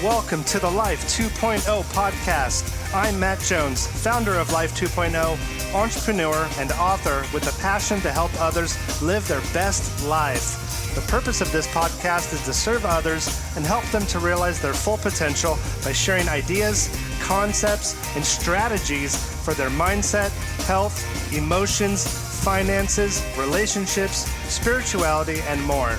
Welcome to the Life 2.0 podcast. I'm Matt Jones, founder of Life 2.0, entrepreneur and author with a passion to help others live their best life. The purpose of this podcast is to serve others and help them to realize their full potential by sharing ideas, concepts, and strategies for their mindset, health, emotions, finances, relationships, spirituality, and more.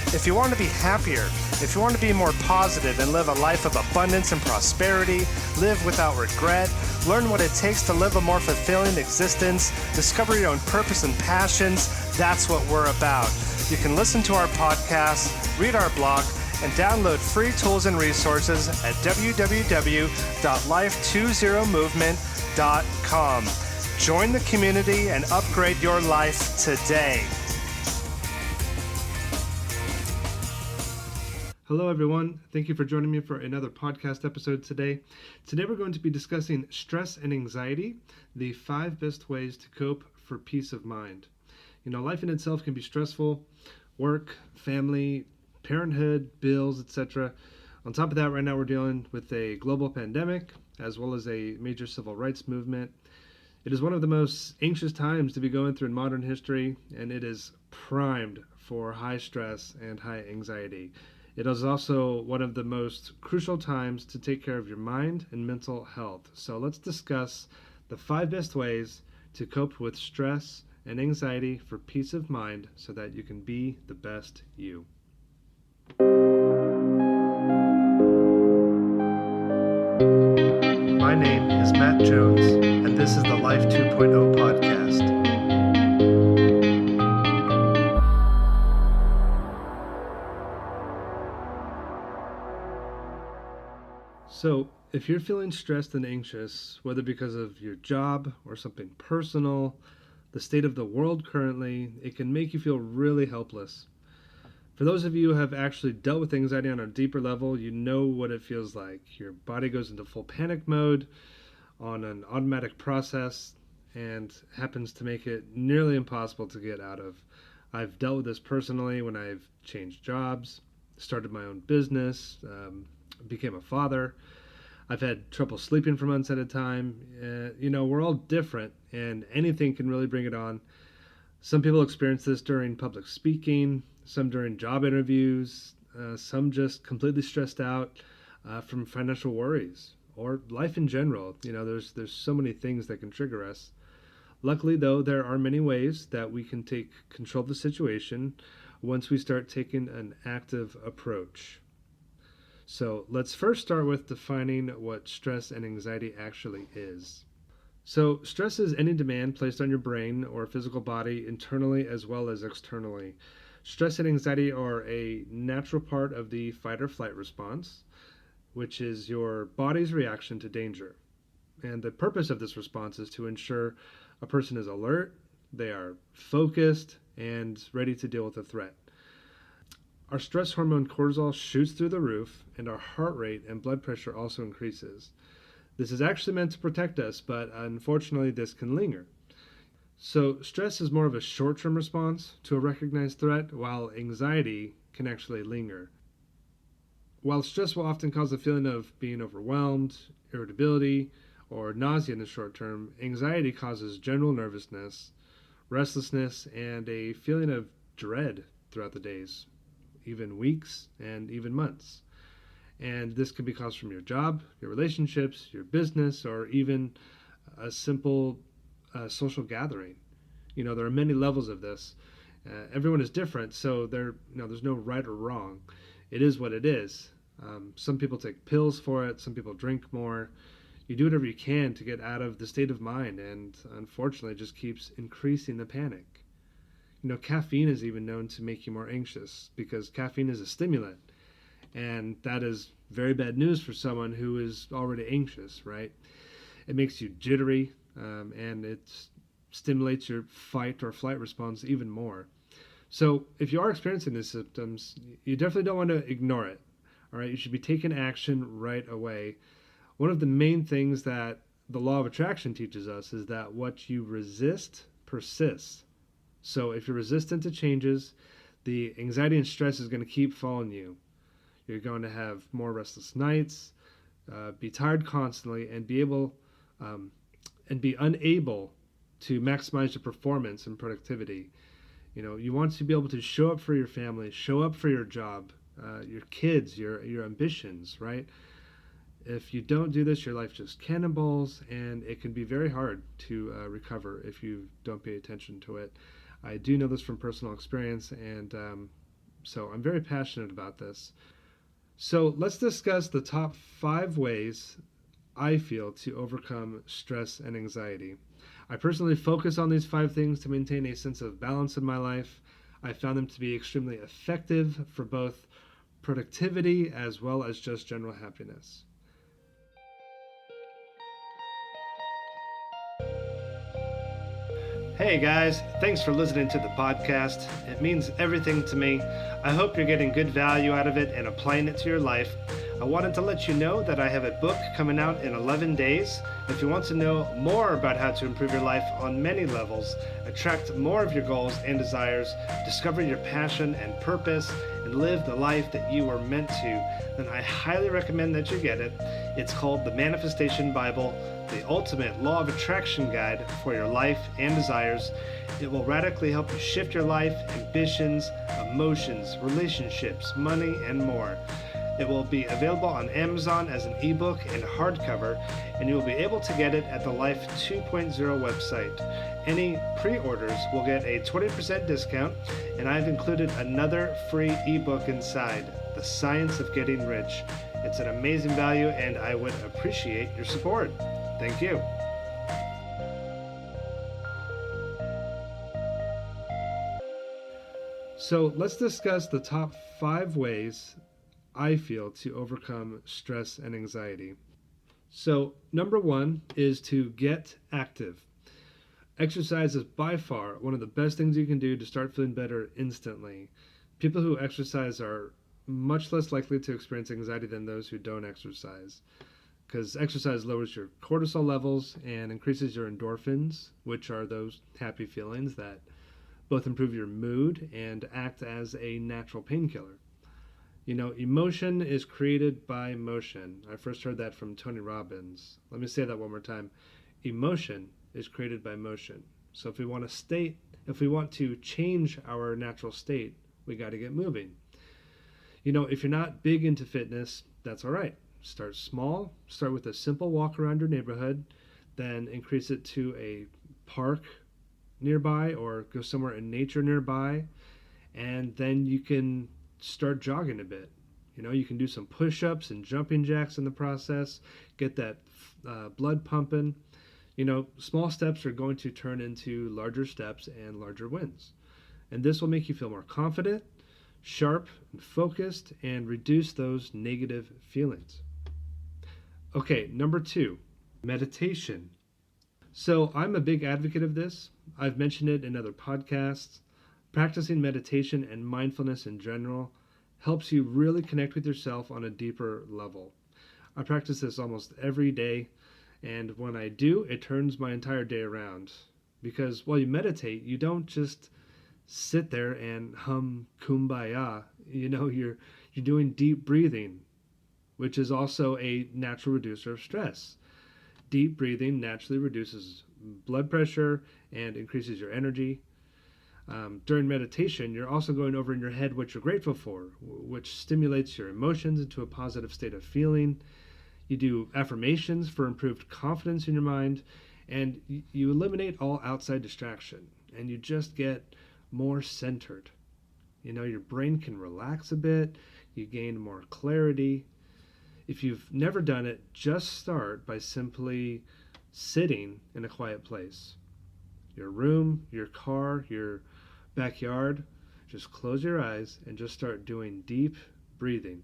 If you want to be happier, if you want to be more positive and live a life of abundance and prosperity, live without regret, learn what it takes to live a more fulfilling existence, discover your own purpose and passions, that's what we're about. You can listen to our podcast, read our blog, and download free tools and resources at www.life20movement.com. Join the community and upgrade your life today. Hello everyone, thank you for joining me for another podcast episode today. Today we're going to be discussing stress and anxiety, the 5 best ways to cope for peace of mind. You know, life in itself can be stressful, work, family, parenthood, bills, etc. On top of that, right now we're dealing with a global pandemic as well as a major civil rights movement. It is one of the most anxious times to be going through in modern history, and it is primed for high stress and high anxiety. It is also one of the most crucial times to take care of your mind and mental health. So let's discuss the 5 best ways to cope with stress and anxiety for peace of mind so that you can be the best you. My name is Matt Jones, and this is the Life 2.0 podcast. So, if you're feeling stressed and anxious, whether because of your job or something personal, the state of the world currently, it can make you feel really helpless. For those of you who have actually dealt with anxiety on a deeper level, you know what it feels like. Your body goes into full panic mode on an automatic process and happens to make it nearly impossible to get out of. I've dealt with this personally when I've changed jobs, started my own business, became a father. I've had trouble sleeping for months at a time. We're all different, and anything can really bring it on. Some people experience this during public speaking, some during job interviews, some just completely stressed out from financial worries or life in general. You know, there's so many things that can trigger us. Luckily, though, there are many ways that we can take control of the situation once we start taking an active approach. So let's first start with defining what stress and anxiety actually is. So stress is any demand placed on your brain or physical body internally as well as externally. Stress and anxiety are a natural part of the fight or flight response, which is your body's reaction to danger. And the purpose of this response is to ensure a person is alert, they are focused, and ready to deal with a threat. Our stress hormone cortisol shoots through the roof, and our heart rate and blood pressure also increases. This is actually meant to protect us, but unfortunately this can linger. So stress is more of a short-term response to a recognized threat, while anxiety can actually linger. While stress will often cause a feeling of being overwhelmed, irritability, or nausea in the short term, anxiety causes general nervousness, restlessness, and a feeling of dread throughout the days, even weeks, and even months. And this can be caused from your job, your relationships, your business, or even a simple social gathering. You know, there are many levels of this. Everyone is different, so there's no right or wrong. It is what it is. Some people take pills for it, some people drink more. You do whatever you can to get out of the state of mind, and unfortunately it just keeps increasing the panic. You know, caffeine is even known to make you more anxious because caffeine is a stimulant, and that is very bad news for someone who is already anxious, right? It makes you jittery, and it stimulates your fight or flight response even more. So if you are experiencing these symptoms, you definitely don't want to ignore it, all right? You should be taking action right away. One of the main things that the law of attraction teaches us is that what you resist persists. So if you're resistant to changes, the anxiety and stress is going to keep following you. You're going to have more restless nights, be tired constantly, and be unable to maximize your performance and productivity. You want to be able to show up for your family, show up for your job, your kids, your ambitions, right? If you don't do this, your life just cannonballs, and it can be very hard to recover if you don't pay attention to it. I do know this from personal experience, and so I'm very passionate about this. So let's discuss the top 5 ways I feel to overcome stress and anxiety. I personally focus on these 5 things to maintain a sense of balance in my life. I found them to be extremely effective for both productivity as well as just general happiness. Hey guys, thanks for listening to the podcast. It means everything to me. I hope you're getting good value out of it and applying it to your life. I wanted to let you know that I have a book coming out in 11 days. If you want to know more about how to improve your life on many levels, attract more of your goals and desires, discover your passion and purpose, and live the life that you were meant to, then I highly recommend that you get it. It's called The Manifestation Bible, the ultimate law of attraction guide for your life and desires. It will radically help you shift your life, ambitions, emotions, relationships, money, and more. It will be available on Amazon as an ebook and hardcover, and you will be able to get it at the Life 2.0 website. Any pre-orders will get a 20% discount, and I've included another free ebook inside, The Science of Getting Rich. It's an amazing value, and I would appreciate your support. Thank you. So let's discuss the top 5 ways I feel to overcome stress and anxiety. So number 1 is to get active. Exercise is by far one of the best things you can do to start feeling better instantly. People who exercise are much less likely to experience anxiety than those who don't exercise, because exercise lowers your cortisol levels and increases your endorphins, which are those happy feelings that both improve your mood and act as a natural painkiller. Emotion is created by motion. I first heard that from Tony Robbins. Let me say that one more time. Emotion is created by motion. So if we want to change our natural state, we got to get moving. If you're not big into fitness, that's all right. Start small. Start with a simple walk around your neighborhood, then increase it to a park nearby or go somewhere in nature nearby, and then you can start jogging a bit. You can do some push-ups and jumping jacks in the process, get that blood pumping. Small steps are going to turn into larger steps and larger wins. And this will make you feel more confident, sharp, and focused, and reduce those negative feelings. Okay, number 2, meditation. So I'm a big advocate of this. I've mentioned it in other podcasts. Practicing meditation and mindfulness in general helps you really connect with yourself on a deeper level. I practice this almost every day, and when I do, it turns my entire day around. Because while you meditate, you don't just sit there and hum kumbaya. You're doing deep breathing, which is also a natural reducer of stress. Deep breathing naturally reduces blood pressure and increases your energy. During meditation, you're also going over in your head what you're grateful for, which stimulates your emotions into a positive state of feeling. You do affirmations for improved confidence in your mind, and you eliminate all outside distraction, and you just get more centered. Your brain can relax a bit, you gain more clarity. If you've never done it, just start by simply sitting in a quiet place. Your room, your car, your backyard. Just close your eyes and just start doing deep breathing.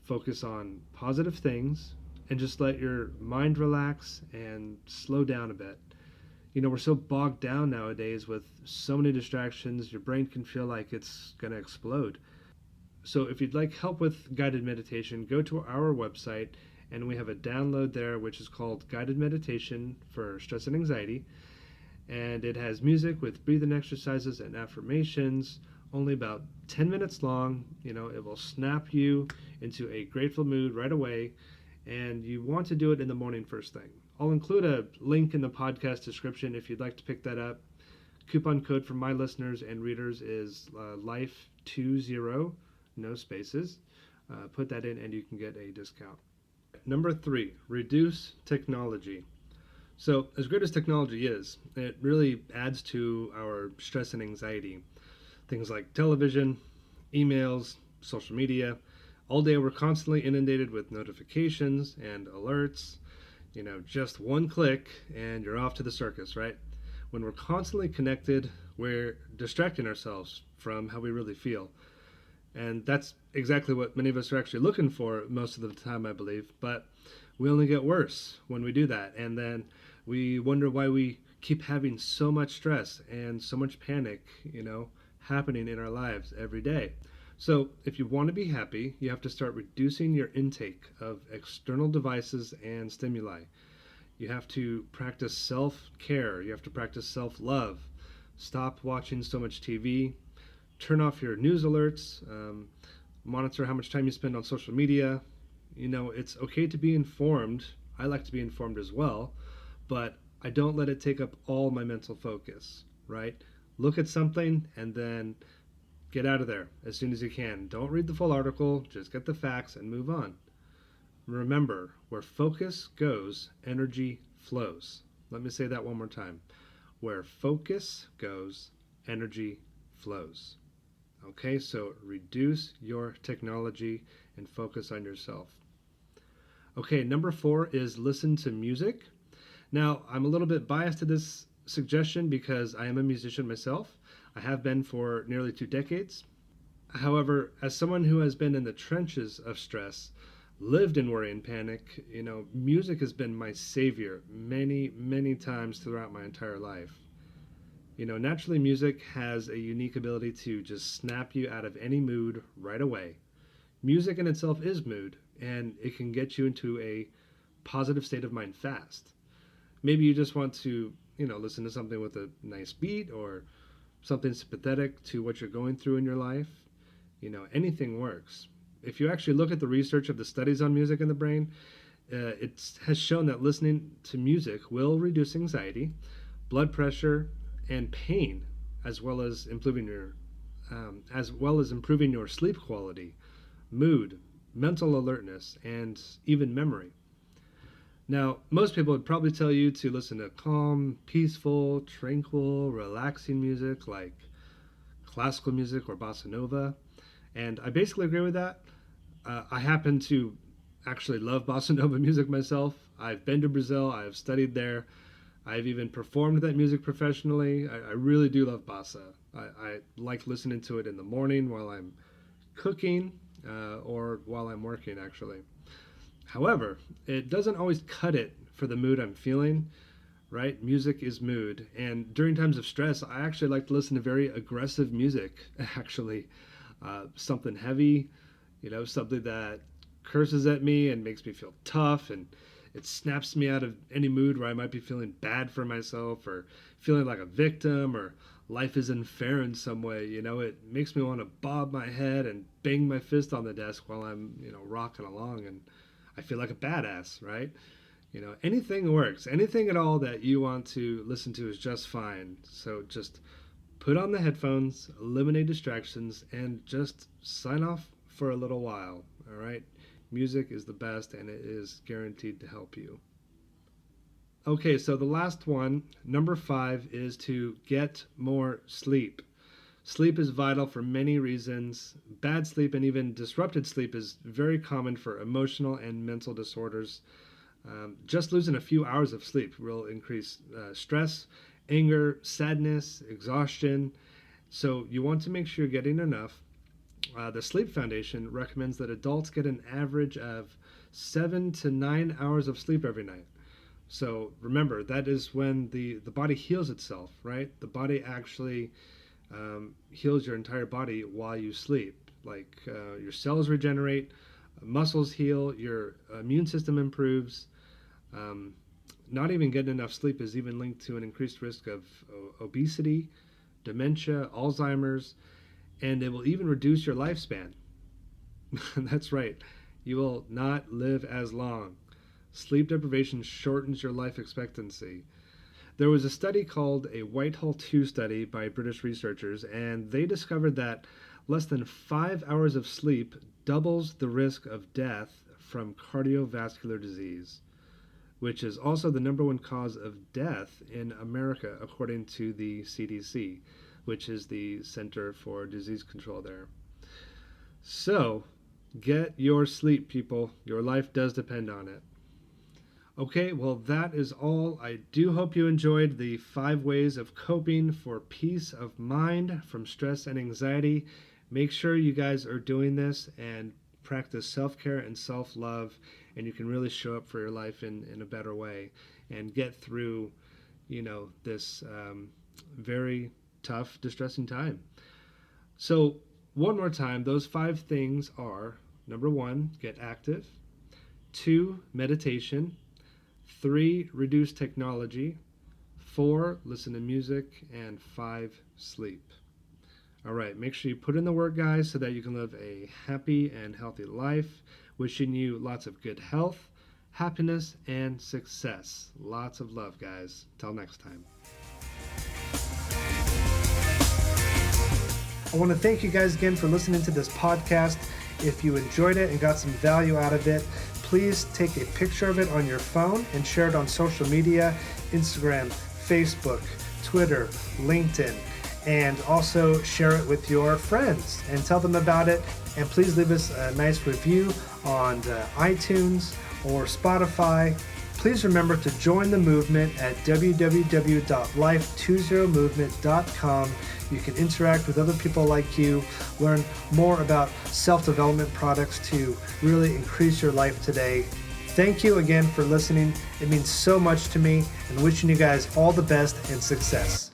Focus on positive things and just let your mind relax and slow down a bit. We're so bogged down nowadays with so many distractions, your brain can feel like it's going to explode. So if you'd like help with guided meditation, go to our website, and we have a download there which is called Guided Meditation for Stress and Anxiety. And it has music with breathing exercises and affirmations, only about 10 minutes long. It will snap you into a grateful mood right away, and you want to do it in the morning first thing. I'll include a link in the podcast description if you'd like to pick that up. Coupon code for my listeners and readers is LIFE20, no spaces. Put that in and you can get a discount. Number 3, reduce technology. So as great as technology is, it really adds to our stress and anxiety. Things like television, emails, social media. All day we're constantly inundated with notifications and alerts. Just one click and you're off to the circus, right? When we're constantly connected, we're distracting ourselves from how we really feel. And that's exactly what many of us are actually looking for most of the time, I believe. But we only get worse when we do that. And then we wonder why we keep having so much stress and so much panic, happening in our lives every day. So if you want to be happy, you have to start reducing your intake of external devices and stimuli. You have to practice self-care. You have to practice self-love. Stop watching so much TV. Turn off your news alerts. Monitor how much time you spend on social media. It's okay to be informed. I like to be informed as well, but I don't let it take up all my mental focus, right? Look at something and then get out of there as soon as you can. Don't read the full article, just get the facts and move on. Remember, where focus goes, energy flows. Let me say that one more time. Where focus goes, energy flows. Okay, so reduce your technology and focus on yourself. Okay, number 4 is listen to music. Now, I'm a little bit biased to this suggestion because I am a musician myself. I have been for nearly 2 decades. However, as someone who has been in the trenches of stress, lived in worry and panic, music has been my savior many, many times throughout my entire life. Naturally, music has a unique ability to just snap you out of any mood right away. Music in itself is mood, and it can get you into a positive state of mind fast. Maybe you just want to, listen to something with a nice beat or something sympathetic to what you're going through in your life. Anything works. If you actually look at the research of the studies on music in the brain, it has shown that listening to music will reduce anxiety, blood pressure, and pain, as well as improving your sleep quality, mood, mental alertness, and even memory. Now, most people would probably tell you to listen to calm, peaceful, tranquil, relaxing music like classical music or bossa nova, and I basically agree with that. I happen to actually love bossa nova music myself. I've been to Brazil, I've studied there, I've even performed that music professionally. I really do love bossa. I like listening to it in the morning while I'm cooking or while I'm working, actually. However, it doesn't always cut it for the mood I'm feeling, right? Music is mood. And during times of stress, I actually like to listen to very aggressive music, actually. Something heavy, something that curses at me and makes me feel tough, and it snaps me out of any mood where I might be feeling bad for myself or feeling like a victim or life is unfair in some way. It makes me want to bob my head and bang my fist on the desk while I'm, rocking along, and I feel like a badass, right? Anything works. Anything at all that you want to listen to is just fine. So just put on the headphones, eliminate distractions, and just sign off for a little while, all right? Music is the best, and it is guaranteed to help you. Okay, so the last one, number 5, is to get more sleep. Sleep is vital for many reasons. Bad sleep and even disrupted sleep is very common for emotional and mental disorders. Just losing a few hours of sleep will increase stress, anger, sadness, exhaustion. So you want to make sure you're getting enough. The Sleep Foundation recommends that adults get an average of 7 to 9 hours of sleep every night. So remember, that is when the body heals itself, right? The body actually heals your entire body while you sleep. Like your cells regenerate, muscles heal, your immune system improves. Not even getting enough sleep is even linked to an increased risk of obesity, dementia, Alzheimer's, and it will even reduce your lifespan. That's right, you will not live as long. Sleep deprivation shortens your life expectancy. There was a study called a Whitehall 2 study by British researchers, and they discovered that less than 5 hours of sleep doubles the risk of death from cardiovascular disease, which is also the number one cause of death in America, according to the CDC, which is the Center for Disease Control there. So, get your sleep, people. Your life does depend on it. Okay, well, that is all. I do hope you enjoyed the 5 ways of coping for peace of mind from stress and anxiety. Make sure you guys are doing this and practice self-care and self-love, and you can really show up for your life in a better way and get through, this very tough, distressing time. So, one more time, those 5 things are, number 1, get active. 2, meditation. 3, reduce technology. 4, listen to music. And 5, sleep. All right, make sure you put in the work, guys, so that you can live a happy and healthy life. Wishing you lots of good health, happiness, and success. Lots of love, guys. Till next time. I want to thank you guys again for listening to this podcast. If you enjoyed it and got some value out of it, please take a picture of it on your phone and share it on social media, Instagram, Facebook, Twitter, LinkedIn, and also share it with your friends and tell them about it. And please leave us a nice review on iTunes or Spotify. Please remember to join the movement at www.life20movement.com. You can interact with other people like you, learn more about self-development products to really increase your life today. Thank you again for listening. It means so much to me, and wishing you guys all the best and success.